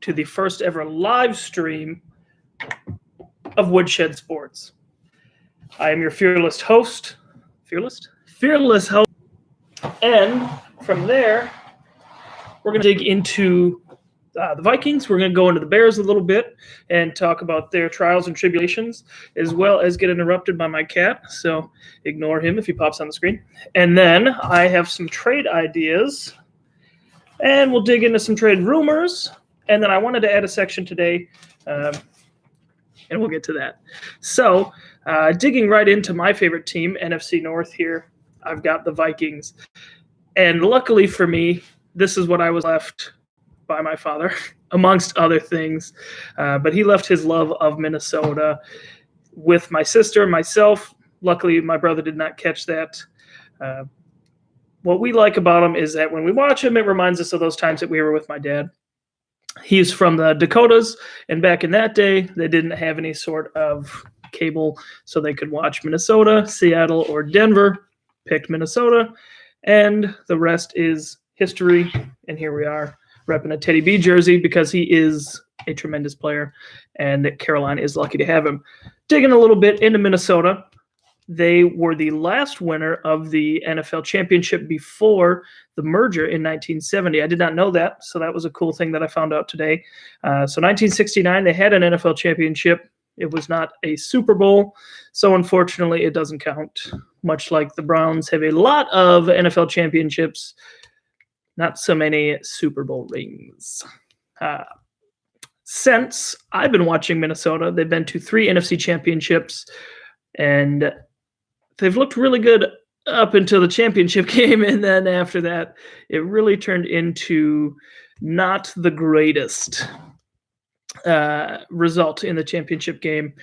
to the first ever live stream of Woodshed Sports. I am your fearless host, and from there, we're going to dig into the Vikings. We're going to go into the Bears a little bit and talk about their trials and tribulations, as well as get interrupted by my cat, so ignore him if he pops on the screen. And then I have some trade ideas, and we'll dig into some trade rumors, and then I wanted to add a section today, and we'll get to that. So digging right into my favorite team, NFC North here, I've got the Vikings. And luckily for me, this is what I was left by my father, amongst other things. But he left his love of Minnesota with my sister and myself. Luckily, my brother did not catch that. What we like about him is that when we watch him, it reminds us of those times that we were with my dad. He's from the Dakotas, and back in that day, they didn't have any sort of cable, so they could watch Minnesota, Seattle, or Denver. Picked Minnesota, and the rest is history. And here we are, repping a Teddy B jersey because he is a tremendous player, and Carolina is lucky to have him. Digging a little bit into Minnesota, they were the last winner of the NFL championship before the merger in 1970. I did not know that, so that was a cool thing that I found out today. So 1969, they had an NFL championship. It was not a Super Bowl, so unfortunately it doesn't count. Much like the Browns have a lot of NFL championships, not so many Super Bowl rings. Since I've been watching Minnesota, they've been to 3 NFC championships, and they've looked really good up until the championship game, and then after that, it really turned into not the greatest result in the championship game,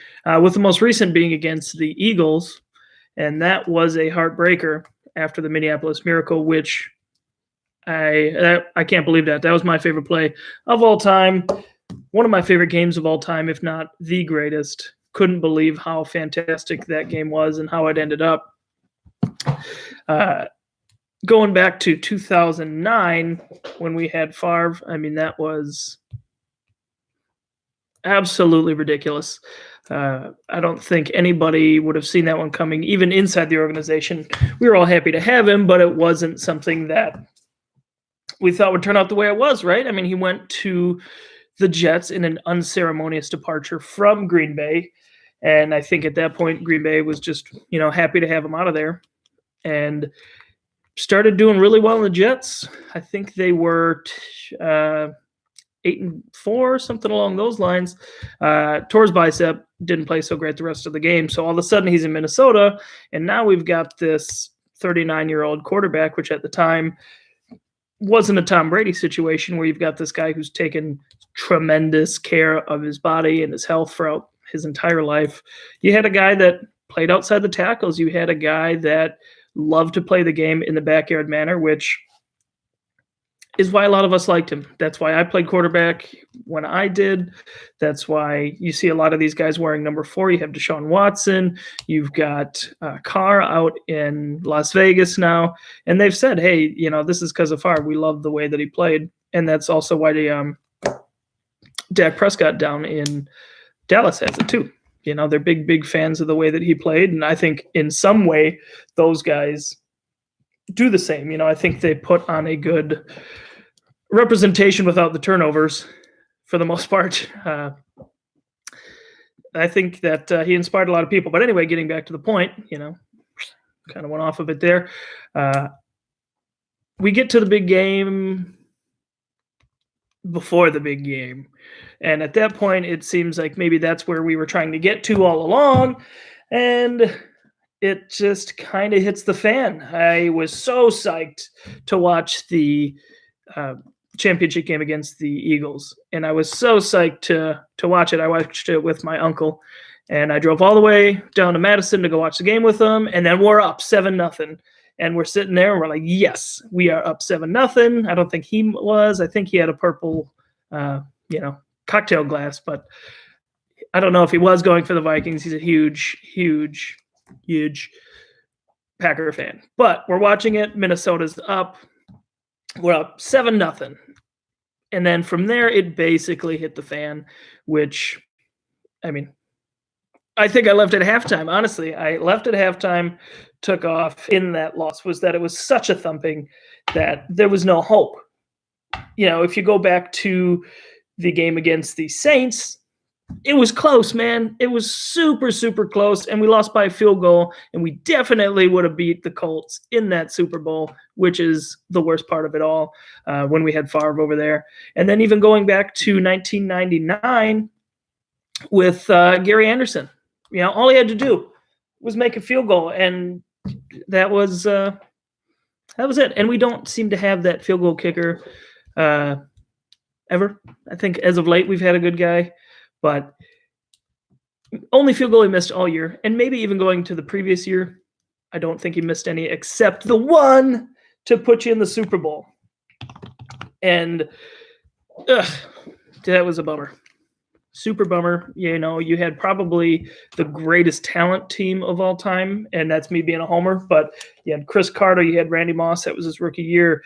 with the most recent being against the Eagles, and that was a heartbreaker after the Minneapolis Miracle, which I can't believe that. That was my favorite play of all time, one of my favorite games of all time, if not the greatest. Couldn't believe how fantastic that game was and how it ended up. Going back to 2009 when we had Favre, I mean, that was absolutely ridiculous. I don't think anybody would have seen that one coming, even inside the organization. We were all happy to have him, but it wasn't something that we thought would turn out the way it was, right? I mean, he went to the Jets in an unceremonious departure from Green Bay, and I think at that point, Green Bay was just, happy to have him out of there, and started doing really well in the Jets. I think they were 8-4, something along those lines. Tore his bicep, didn't play so great the rest of the game. So all of a sudden he's in Minnesota, and now we've got this 39-year-old quarterback, which at the time wasn't a Tom Brady situation where you've got this guy who's taken tremendous care of his body and his health throughout his entire life. You had a guy that played outside the tackles. You had a guy that loved to play the game in the backyard manner, which is why a lot of us liked him. That's why I played quarterback when I did. That's why you see a lot of these guys wearing number 4. You have Deshaun Watson. You've got Carr out in Las Vegas now. And they've said, hey, this is because of Favre. We love the way that he played. And that's also why Dak Prescott down in Dallas has it too. They're big fans of the way that he played. And I think in some way those guys do the same. I think they put on a good representation without the turnovers for the most part. I think that he inspired a lot of people. But anyway, getting back to the point, kind of went off of it there. We get to the big game before the big game. And at that point, it seems like maybe that's where we were trying to get to all along. And it just kind of hits the fan. I was so psyched to watch the championship game against the Eagles, and I was so psyched to watch it. I watched it with my uncle, and I drove all the way down to Madison to go watch the game with them, and then we're up 7-0, and we're sitting there, and we're like, yes, we are up 7-0. I don't think he was. I think he had a purple, cocktail glass, but I don't know if he was going for the Vikings. He's a huge Packer fan. But we're watching it. Minnesota's up. We're up 7-0. And then from there, it basically hit the fan, which, I mean, I think I left at halftime. Honestly, I left at halftime, took off in that loss, was that it was such a thumping that there was no hope. If you go back to the game against the Saints, it was close, man. It was super, super close, and we lost by a field goal, and we definitely would have beat the Colts in that Super Bowl, which is the worst part of it all, when we had Favre over there. And then even going back to 1999 with Gary Anderson, all he had to do was make a field goal, and that was it. And we don't seem to have that field goal kicker ever. I think as of late we've had a good guy, but only field goal he missed all year. And maybe even going to the previous year, I don't think he missed any except the one to put you in the Super Bowl. And that was a bummer. Super bummer. You had probably the greatest talent team of all time, and that's me being a homer. But you had Chris Carter, you had Randy Moss, that was his rookie year.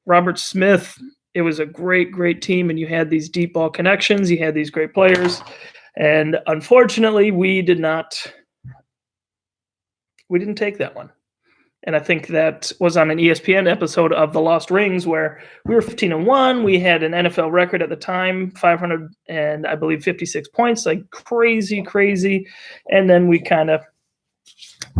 Robert Smith, it was a great, great team, and you had these deep ball connections. You had these great players, and unfortunately, we didn't take that one. And I think that was on an ESPN episode of The Lost Rings, where we were 15-1. We had an NFL record at the time, 500 and I believe 56 points, like crazy, crazy. And then we kind of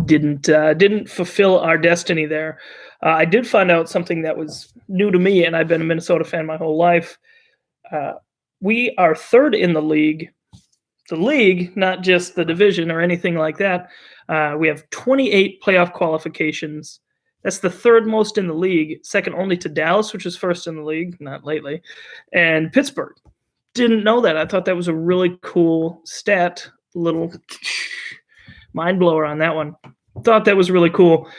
didn't fulfill our destiny there. I did find out something that was new to me, and I've been a Minnesota fan my whole life. We are third in the league. The league, not just the division or anything like that. We have 28 playoff qualifications. That's the third most in the league, second only to Dallas, which is first in the league, not lately, and Pittsburgh. Didn't know that. I thought that was a really cool stat, little mind blower on that one. Thought that was really cool.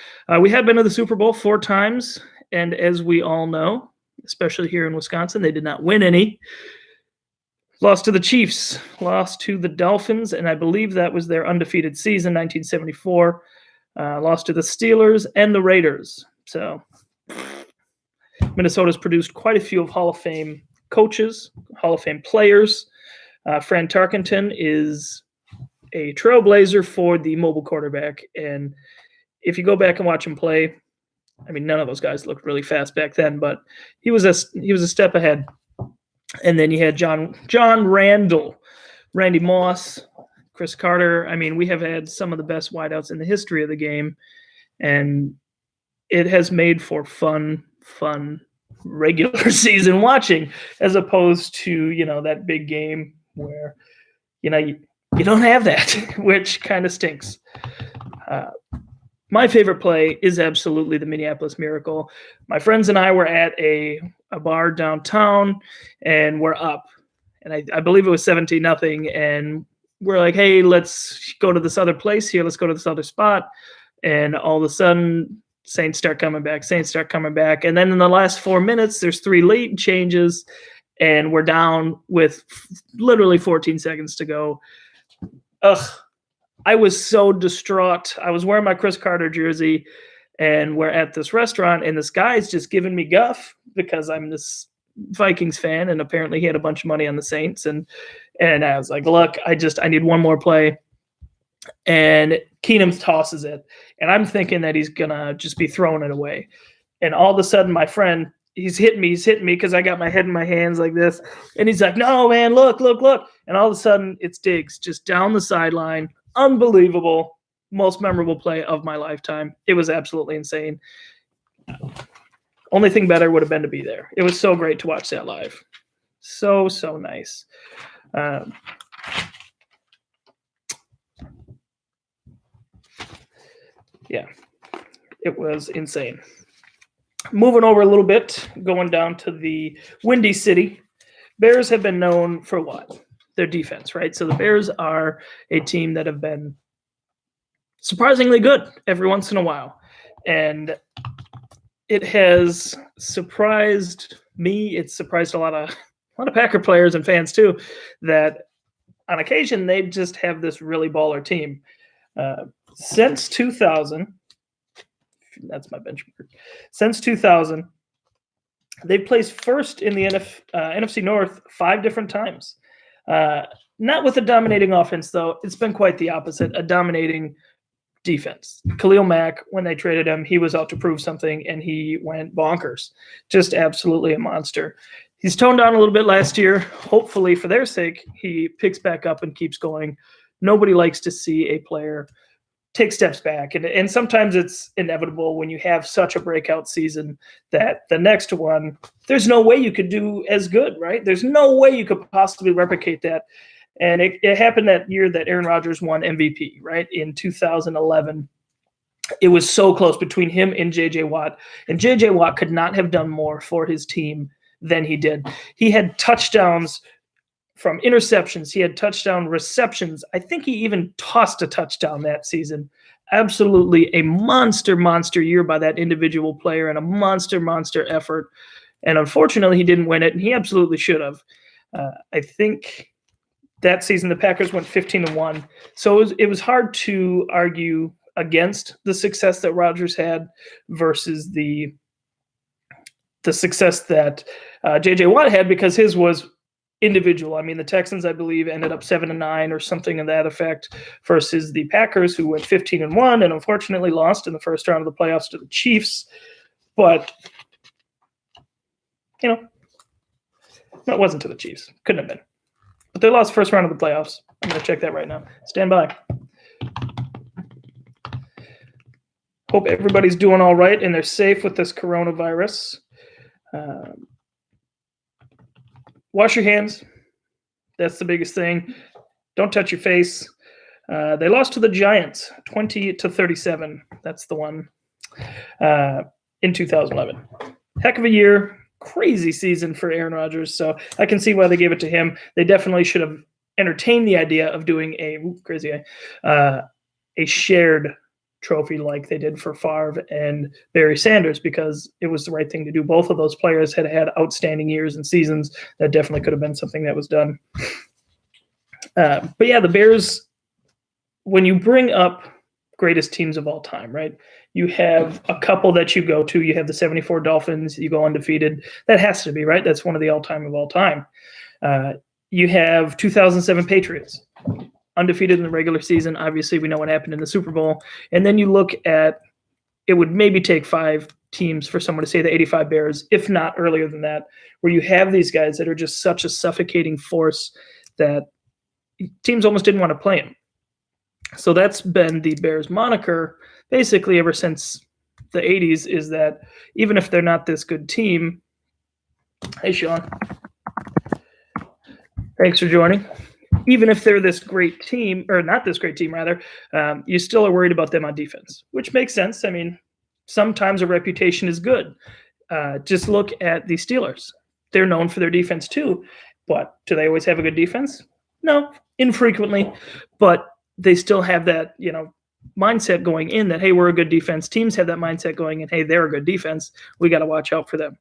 We had been to the Super Bowl 4 times, and as we all know, especially here in Wisconsin, they did not win any. Lost to the Chiefs, lost to the Dolphins, and I believe that was their undefeated season, 1974. Lost to the Steelers and the Raiders. So Minnesota's produced quite a few of Hall of Fame coaches, Hall of Fame players. Fran Tarkenton is a trailblazer for the mobile quarterback, and if you go back and watch him play, I mean, none of those guys looked really fast back then, but he was a step ahead. And then you had John Randall, Randy Moss, Chris Carter. I mean, we have had some of the best wideouts in the history of the game, and it has made for fun regular season watching, as opposed to, that big game where, you don't have that, which kind of stinks. My favorite play is absolutely the Minneapolis Miracle. My friends and I were at a bar downtown, and we're up. And I believe it was 17-0. And we're like, hey, let's go to this other place here. Let's go to this other spot. And all of a sudden, Saints start coming back. And then in the last 4 minutes, there's 3 late changes, and we're down with literally 14 seconds to go. I was so distraught. I was wearing my Chris Carter jersey, and we're at this restaurant, and this guy's just giving me guff because I'm this Vikings fan, and apparently he had a bunch of money on the Saints. And I was like, look, I need one more play. And Keenum tosses it, and I'm thinking that he's going to just be throwing it away. And all of a sudden, my friend, he's hitting me because I got my head in my hands like this. And he's like, no, man, look. And all of a sudden, it's Diggs just down the sideline. Unbelievable. Most memorable play of my lifetime. It was absolutely insane. Only thing better would have been to be there. It was so great to watch that live. So nice. Yeah, it was insane. Moving over a little bit, going down to the Windy City. Bears have been known for what? Their defense, right? So the Bears are a team that have been surprisingly good every once in a while. And it has surprised me. It's surprised a lot of Packer players and fans too, that on occasion they just have this really baller team. Since 2000, that's my benchmark. Since 2000, They've placed first in the NFC North 5 different times. Not with a dominating offense, though. It's been quite the opposite, a dominating defense. Khalil Mack, when they traded him, he was out to prove something, and he went bonkers. Just absolutely a monster. He's toned down a little bit last year. Hopefully, for their sake, he picks back up and keeps going. Nobody likes to see a player take steps back. And sometimes it's inevitable when you have such a breakout season that the next one, there's no way you could do as good, right? There's no way you could possibly replicate that. And it happened that year that Aaron Rodgers won MVP, right? In 2011. It was so close between him and J.J. Watt. And J.J. Watt could not have done more for his team than he did. He had touchdowns from interceptions. He had touchdown receptions. I think he even tossed a touchdown that season. Absolutely a monster year by that individual player and a monster effort. And unfortunately, he didn't win it, and he absolutely should have. I think that season the Packers went 15-1. So it was hard to argue against the success that Rodgers had versus the success that J.J. Watt had, because his was individual. I mean, the Texans, I believe, ended up 7-9 or something of that effect, versus the Packers, who went 15-1 and unfortunately lost in the first round of the playoffs to the Chiefs. But, that wasn't to the Chiefs. Couldn't have been. But they lost first round of the playoffs. I'm going to check that right now. Stand by. Hope everybody's doing all right and they're safe with this coronavirus. Wash your hands. That's the biggest thing. Don't touch your face. They lost to the Giants 20-37. That's the one in 2011. Heck of a year. Crazy season for Aaron Rodgers. So I can see why they gave it to him. They definitely should have entertained the idea of doing a shared trophy like they did for Favre and Barry Sanders, because it was the right thing to do. Both of those players had outstanding years and seasons. That definitely could have been something that was done. But yeah, the Bears, when you bring up greatest teams of all time, right? You have a couple that you go to. You have the 74 Dolphins. You go undefeated. That has to be, right? That's one of the all-time of all time. You have 2007 Patriots, undefeated in the regular season. Obviously, we know what happened in the Super Bowl. And then you look at, it would maybe take 5 teams for someone to say the 85 Bears, if not earlier than that, where you have these guys that are just such a suffocating force that teams almost didn't want to play them. So that's been the Bears moniker basically ever since the 80s, is that even if they're not this good team, hey, Sean, thanks for joining. Even if they're this great team, or not this great team, rather, you still are worried about them on defense, which makes sense. I mean, sometimes a reputation is good. Just look at the Steelers. They're known for their defense too, but do they always have a good defense? No, infrequently, but they still have that, mindset going in that, hey, we're a good defense. Teams have that mindset going in, hey, they're a good defense. We got to watch out for them.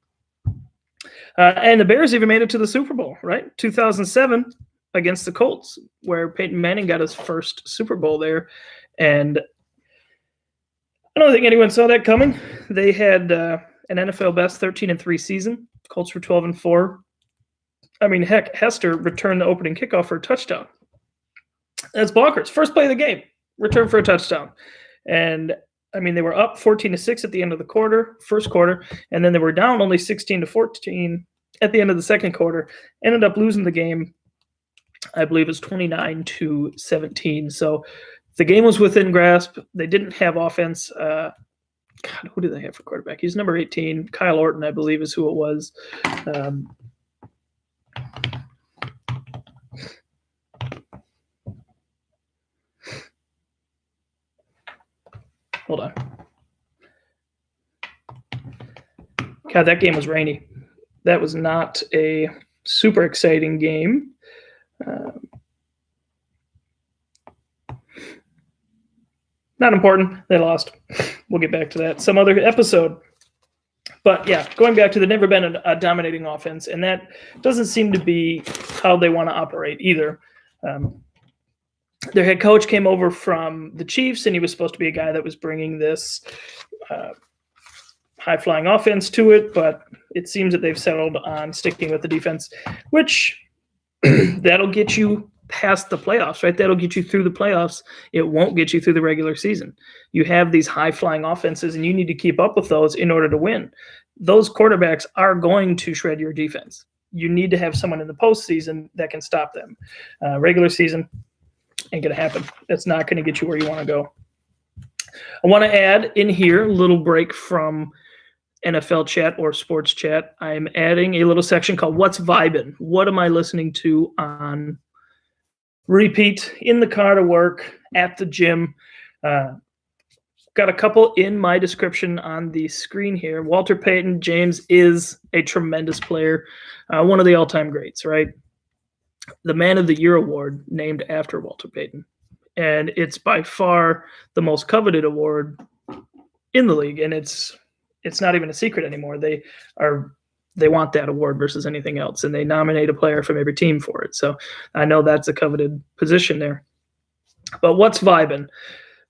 And the Bears even made it to the Super Bowl, right? 2007 against the Colts, where Peyton Manning got his first Super Bowl there. And I don't think anyone saw that coming. They had an NFL best 13-3 season. Colts were 12-4. I mean, heck, Hester returned the opening kickoff for a touchdown. That's bonkers. First play of the game, return for a touchdown. And, I mean, they were up 14-6 at the end of the first quarter, and then they were down only 16-14 at the end of the second quarter. Ended up losing the game, I believe it was 29-17. So the game was within grasp. They didn't have offense. God, who did they have for quarterback? He's number 18. Kyle Orton, I believe, is who it was. Hold on. God, that game was rainy. That was not a super exciting game. Not important. They lost. We'll get back to that some other episode. But yeah, going back to, the never been a dominating offense, and that doesn't seem to be how they want to operate either. Their head coach came over from the Chiefs, and he was supposed to be a guy that was bringing this high-flying offense to it, but it seems that they've settled on sticking with the defense, which that'll get you past the playoffs, right? That'll get you through the playoffs. It won't get you through the regular season. You have these high-flying offenses, and you need to keep up with those in order to win. Those quarterbacks are going to shred your defense. You need to have someone in the postseason that can stop them. Regular season ain't going to happen. That's not going to get you where you want to go. I want to add in here a little break from NFL chat or sports chat. I'm adding a little section called What's Vibin'? What am I listening to on repeat in the car to work, at the gym? Got a couple in my description on the screen here. Walter Payton, James, is a tremendous player, one of the all-time greats, right? The Man of the Year award named after Walter Payton. And it's by far the most coveted award in the league, and it's not even a secret anymore. They want that award versus anything else, and they nominate a player from every team for it. So I know that's a coveted position there. But what's vibin'?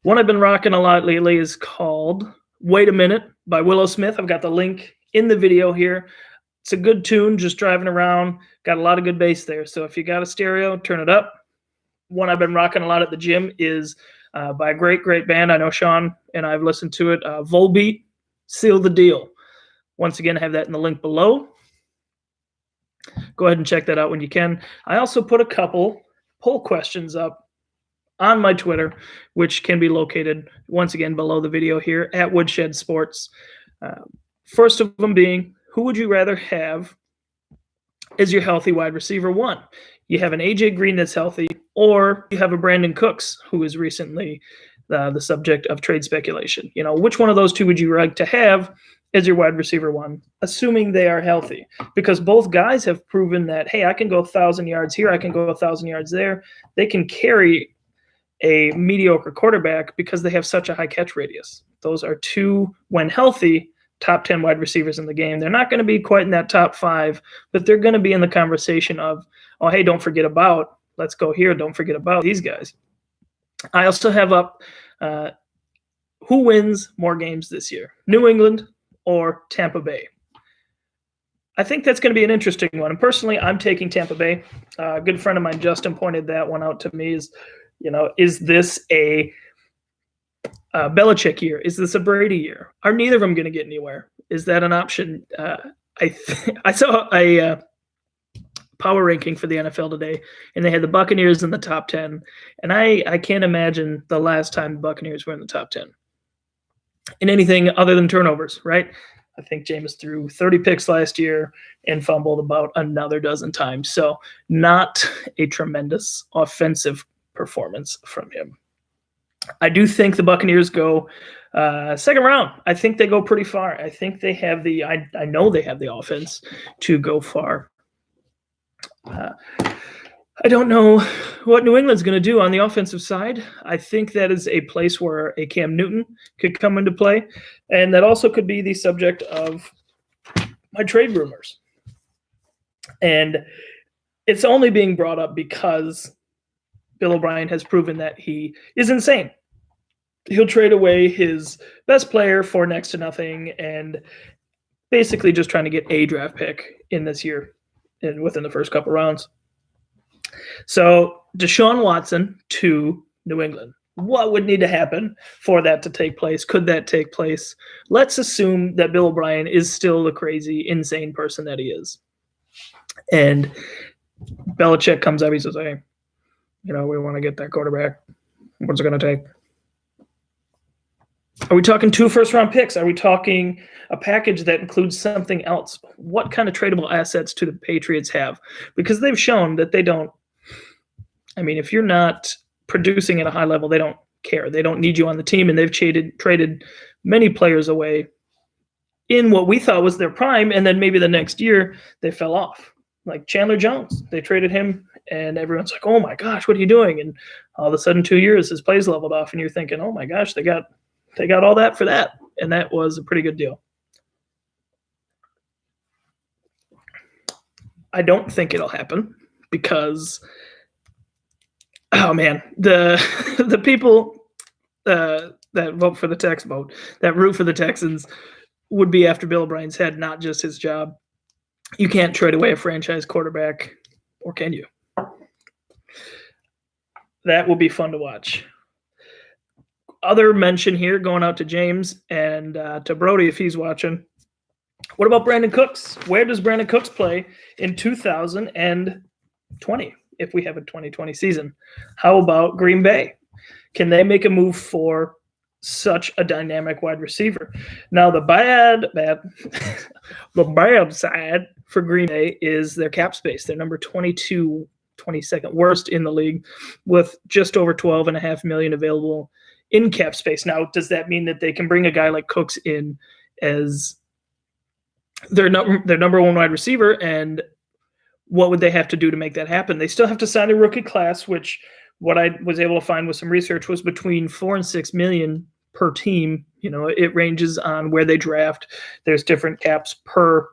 One I've been rocking a lot lately is called Wait a Minute by Willow Smith. I've got the link in the video here. It's a good tune, just driving around. Got a lot of good bass there. So if you got a stereo, turn it up. One I've been rocking a lot at the gym is by a great, great band. I know Sean and I've listened to it. Volbeat, Seal the Deal. Once again, I have that in the link below. Go ahead and check that out when you can. I also put a couple poll questions up on my Twitter, which can be located, once again, below the video here at Woodshed Sports. First of them being, who would you rather have as your healthy wide receiver one? You have an A.J. Greene that's healthy, or you have a Brandon Cooks who is recently the subject of trade speculation. You know, which one of those two would you like to have as your wide receiver one, assuming they are healthy? Because both guys have proven that, hey, I can go 1,000 yards here, I can go 1,000 yards there. They can carry a mediocre quarterback because they have such a high catch radius. Those are two, when healthy, top 10 wide receivers in the game. They're not going to be quite in that top 5, but they're going to be in the conversation of, oh, hey, don't forget about, let's go here, don't forget about these guys. I also have up who wins more games this year, New England or Tampa Bay? I think that's going to be an interesting one. And personally, I'm taking Tampa Bay. A good friend of mine, Justin, pointed that one out to me. Is this a Belichick year? Is this a Brady year? Are neither of them going to get anywhere? Is that an option? I saw a power ranking for the NFL today, and they had the Buccaneers in the top 10. And I can't imagine the last time the Buccaneers were in the top 10 in anything other than turnovers, right? I think Jameis threw 30 picks last year and fumbled about another dozen times. So not a tremendous offensive performance from him. I do think the Buccaneers go second round. I think they go pretty far. I think they have I know they have the offense to go far. I don't know what New England's going to do on the offensive side. I think that is a place where a Cam Newton could come into play, and that also could be the subject of my trade rumors. And it's only being brought up because Bill O'Brien has proven that he is insane. He'll trade away his best player for next to nothing and basically just trying to get a draft pick in this year and within the first couple rounds. So Deshaun Watson to New England. What would need to happen for that to take place? Could that take place? Let's assume that Bill O'Brien is still the crazy, insane person that he is. And Belichick comes up, he says, hey, we want to get that quarterback. What's it going to take? Are we talking 2 first-round picks? Are we talking a package that includes something else? What kind of tradable assets do the Patriots have? Because they've shown that they don't. I mean, if you're not producing at a high level, they don't care. They don't need you on the team, and they've traded many players away in what we thought was their prime, and then maybe the next year they fell off. Like Chandler Jones, they traded him, and everyone's like, oh, my gosh, what are you doing? And all of a sudden 2 years, his plays leveled off, and you're thinking, oh, my gosh, they got all that for that, and that was a pretty good deal. I don't think it'll happen because, oh man, the people that vote for the Tex vote, that root for the Texans, would be after Bill O'Brien's head, not just his job. You can't trade away a franchise quarterback, or can you? That will be fun to watch. Other mention here going out to James and to Brody if he's watching. What about Brandon Cooks? Where does Brandon Cooks play in 2020 if we have a 2020 season? How about Green Bay? Can they make a move for such a dynamic wide receiver? Now, the bad side for Green Bay is their cap space. They're number 22nd worst in the league with just over $12.5 million available in cap space. Now, does that mean that they can bring a guy like Cooks in as their number one wide receiver? And what would they have to do to make that happen? They still have to sign a rookie class, which what I was able to find with some research was between $4 and $6 million per team. You know, it ranges on where they draft. There's different caps per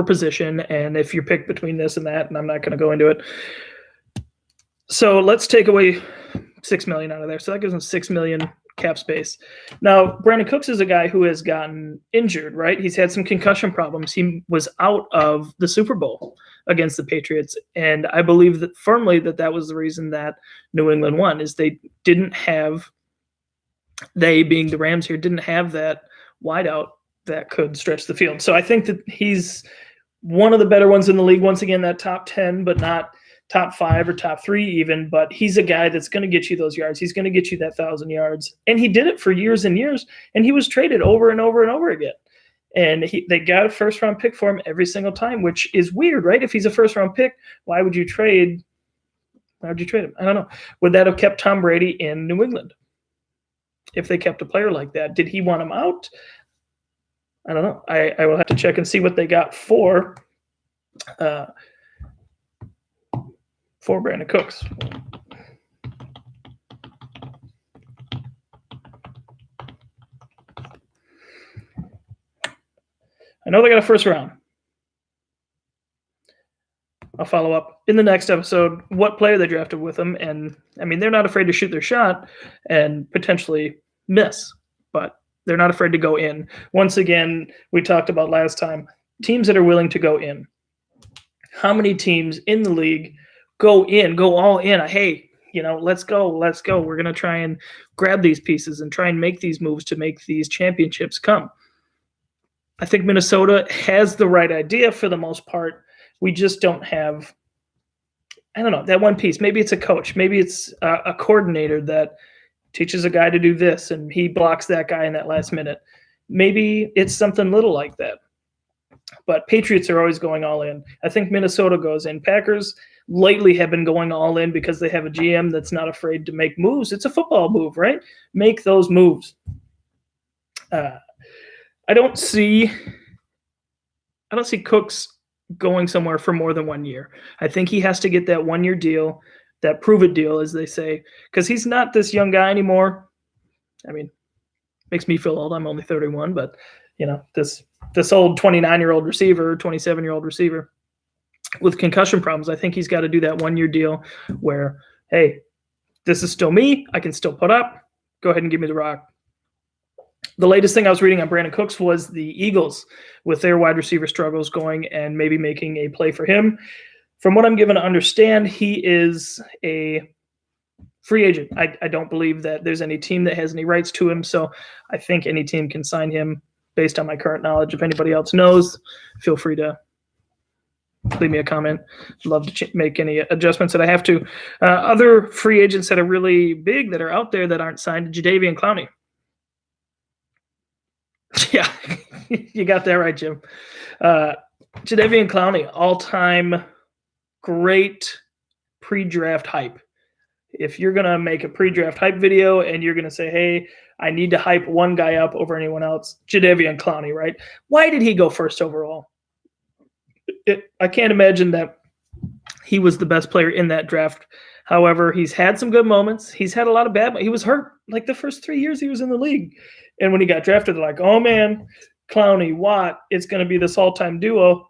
position, and if you're picked between this and that, and I'm not going to go into it. So let's take away $6 million out of there. So that gives them $6 million cap space. Now, Brandon Cooks is a guy who has gotten injured, right? He's had some concussion problems. He was out of the Super Bowl against the Patriots, and I believe that firmly that was the reason that New England won, is they being the Rams here, didn't have that wideout that could stretch the field. So I think that he's one of the better ones in the league. Once again, that top 10, but not top 5 or top 3 even, but he's a guy that's going to get you those yards. He's going to get you that 1,000 yards. And he did it for years and years, and he was traded over and over and over again. And they got a first-round pick for him every single time, which is weird, right? If he's a first-round pick, why would you trade him? I don't know. Would that have kept Tom Brady in New England if they kept a player like that? Did he want him out? I don't know. I will have to check and see what they got for Brandon Cooks. I know they got a first round. I'll follow up in the next episode what player they drafted with them. And, I mean, they're not afraid to shoot their shot and potentially miss, but they're not afraid to go in. Once again, we talked about last time, teams that are willing to go in. How many teams in the league go all in? Hey, let's go. We're going to try and grab these pieces and try and make these moves to make these championships come. I think Minnesota has the right idea for the most part. We just don't have, I don't know, that one piece. Maybe it's a coach. Maybe it's a coordinator that teaches a guy to do this and he blocks that guy in that last minute. Maybe it's something little like that. But Patriots are always going all in. I think Minnesota goes in. Packers lately have been going all in because they have a GM that's not afraid to make moves. It's a football move, right? Make those moves. I don't see Cooks going somewhere for more than 1 year. I think he has to get that 1 year deal, that prove it deal, as they say, because he's not this young guy anymore. I mean, makes me feel old. I'm only 31, but this old 29-year-old receiver, 27-year-old receiver with concussion problems, I think he's got to do that 1 year deal where, hey, this is still me. I can still put up. Go ahead and give me the rock. The latest thing I was reading on Brandon Cooks was the Eagles with their wide receiver struggles going and maybe making a play for him. From what I'm given to understand, he is a free agent. I don't believe that there's any team that has any rights to him, so I think any team can sign him based on my current knowledge. If anybody else knows, feel free to leave me a comment. I'd love to make any adjustments that I have to. Other free agents that are really big that are out there that aren't signed, Jadeveon Clowney. Yeah, you got that right, Jim. Jadeveon Clowney, all-time great pre-draft hype. If you're going to make a pre-draft hype video and you're going to say, hey, I need to hype one guy up over anyone else, Jadeveon Clowney, right? Why did he go first overall? I can't imagine that he was the best player in that draft. However, he's had some good moments. He's had a lot of bad. He was hurt like the first 3 years he was in the league. And when he got drafted, they're like, oh, man, Clowney, Watt, it's going to be this all-time duo.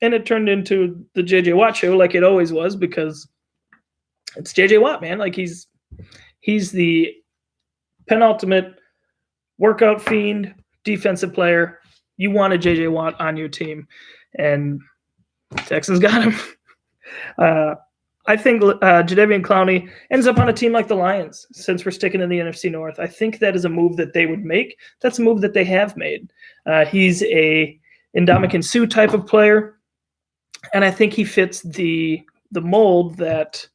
And it turned into the J.J. Watt show like it always was because it's J.J. Watt, man. Like he's the penultimate workout fiend, defensive player. You want a J.J. Watt on your team, and Texans got him. I think Jadeveon Clowney ends up on a team like the Lions, since we're sticking in the NFC North. I think that is a move that they would make. That's a move that they have made. He's a Ndamukong Suh type of player, and I think he fits the mold that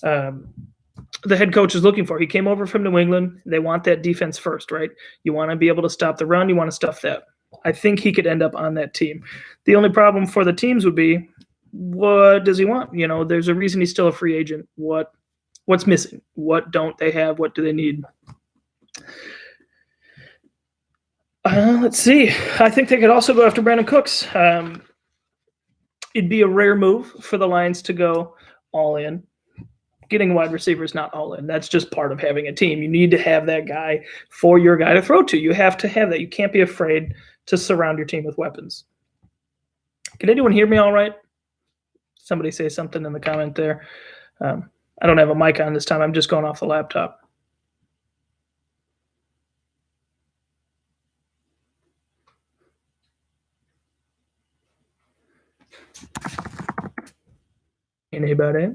the head coach is looking for. He came over from New England. They want that defense first, right? You want to be able to stop the run. You want to stuff that. I think he could end up on that team. The only problem for the teams would be, what does he want? There's a reason he's still a free agent. What's missing? What don't they have? What do they need? Let's see. I think they could also go after Brandon Cooks. It'd be a rare move for the Lions to go all in. Getting a wide receiver is not all in. That's just part of having a team. You need to have that guy for your guy to throw to. You have to have that. You can't be afraid to surround your team with weapons. Can anyone hear me all right? Somebody say something in the comment there. I don't have a mic on this time. I'm just going off the laptop. Anybody?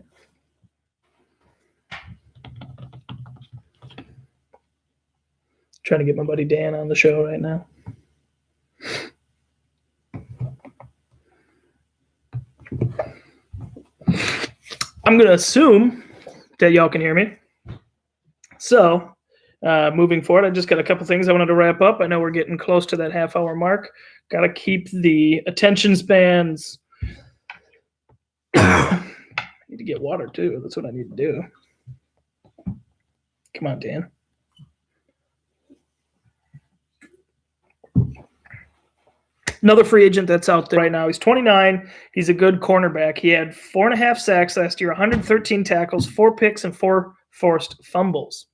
Trying to get my buddy Dan on the show right now. I'm going to assume that y'all can hear me. So, moving forward, I just got a couple things I wanted to wrap up. I know we're getting close to that half-hour mark. Got to keep the attention spans. I need to get water, too. That's what I need to do. Come on, Dan. Another free agent that's out there right now. He's 29. He's a good cornerback. He had 4.5 sacks last year, 113 tackles, 4 picks, and 4 forced fumbles.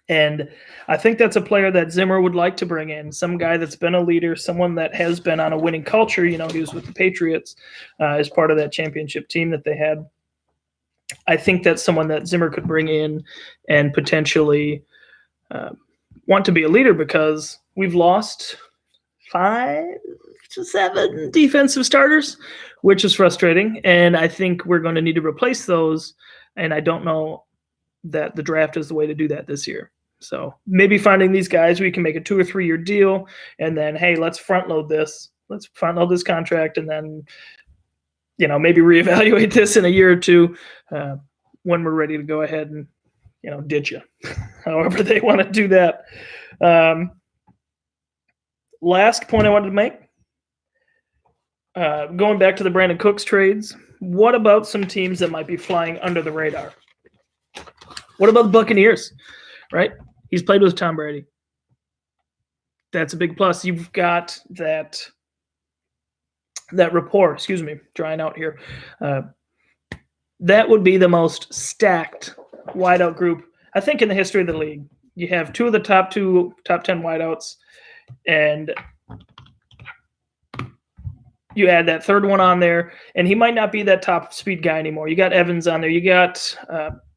And I think that's a player that Zimmer would like to bring in, some guy that's been a leader, someone that has been on a winning culture. He was with the Patriots as part of that championship team that they had. I think that's someone that Zimmer could bring in and potentially want to be a leader, because we've lost 5 to 7 defensive starters, which is frustrating. And I think we're going to need to replace those. And I don't know that the draft is the way to do that this year. So maybe finding these guys, we can make a 2 or 3 year deal. And then, hey, let's front load this. Let's front load this contract. And then, maybe reevaluate this in a year or two when we're ready to go ahead and, ditch you. However they want to do that. Last point I wanted to make, going back to the Brandon Cooks trades, what about some teams that might be flying under the radar? What about the Buccaneers, right? He's played with Tom Brady. That's a big plus. You've got that rapport, drying out here. That would be the most stacked wideout group, I think, in the history of the league. You have 2 of the top 10 wideouts, and you add that third one on there, and he might not be that top speed guy anymore. You got Evans on there. You got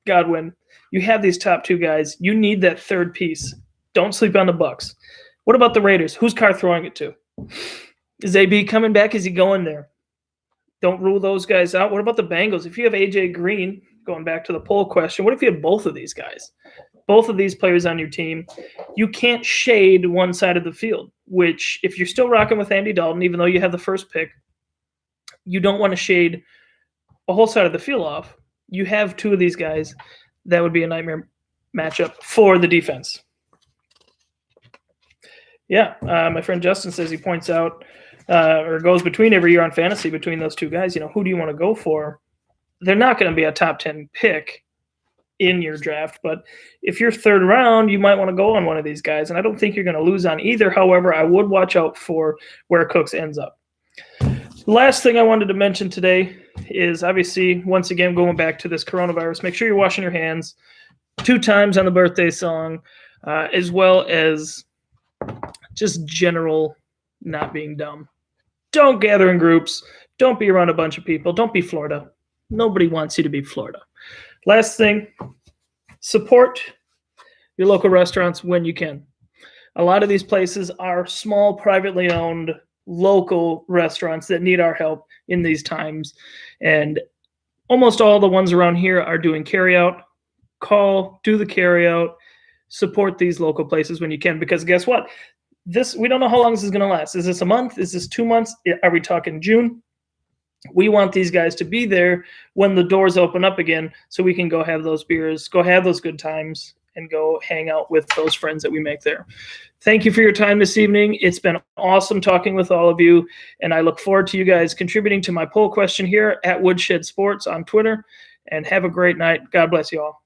Godwin. You have these top 2 guys. You need that third piece. Don't sleep on the Bucs. What about the Raiders? Who's Carr throwing it to? Is AB coming back? Is he going there? Don't rule those guys out. What about the Bengals? If you have AJ Greene, going back to the poll question, what if you have both of these guys? Both of these players on your team, you can't shade one side of the field, which if you're still rocking with Andy Dalton, even though you have the first pick, you don't want to shade a whole side of the field off. You have 2 of these guys. That would be a nightmare matchup for the defense. Yeah, my friend Justin says he points out or goes between every year on fantasy between those 2 guys. Who do you want to go for? They're not going to be a top 10 pick in your draft, but if you're 3rd round, you might want to go on one of these guys, and I don't think you're going to lose on either. However, I would watch out for where Cooks ends up. Last thing I wanted to mention today is, obviously, once again, going back to this coronavirus, make sure you're washing your hands 2 times on the birthday song, as well as just general not being dumb. Don't gather in groups. Don't be around a bunch of people. Don't be Florida. Nobody wants you to be Florida. Last thing, support your local restaurants when you can. A lot of these places are small, privately owned, local restaurants that need our help in these times. And almost all the ones around here are doing carryout. Call, do the carryout, support these local places when you can, because guess what? We don't know how long this is going to last. Is this a month? Is this 2 months? Are we talking June? We want these guys to be there when the doors open up again so we can go have those beers, go have those good times, and go hang out with those friends that we make there. Thank you for your time this evening. It's been awesome talking with all of you, and I look forward to you guys contributing to my poll question here at Woodshed Sports on Twitter. And have a great night. God bless you all.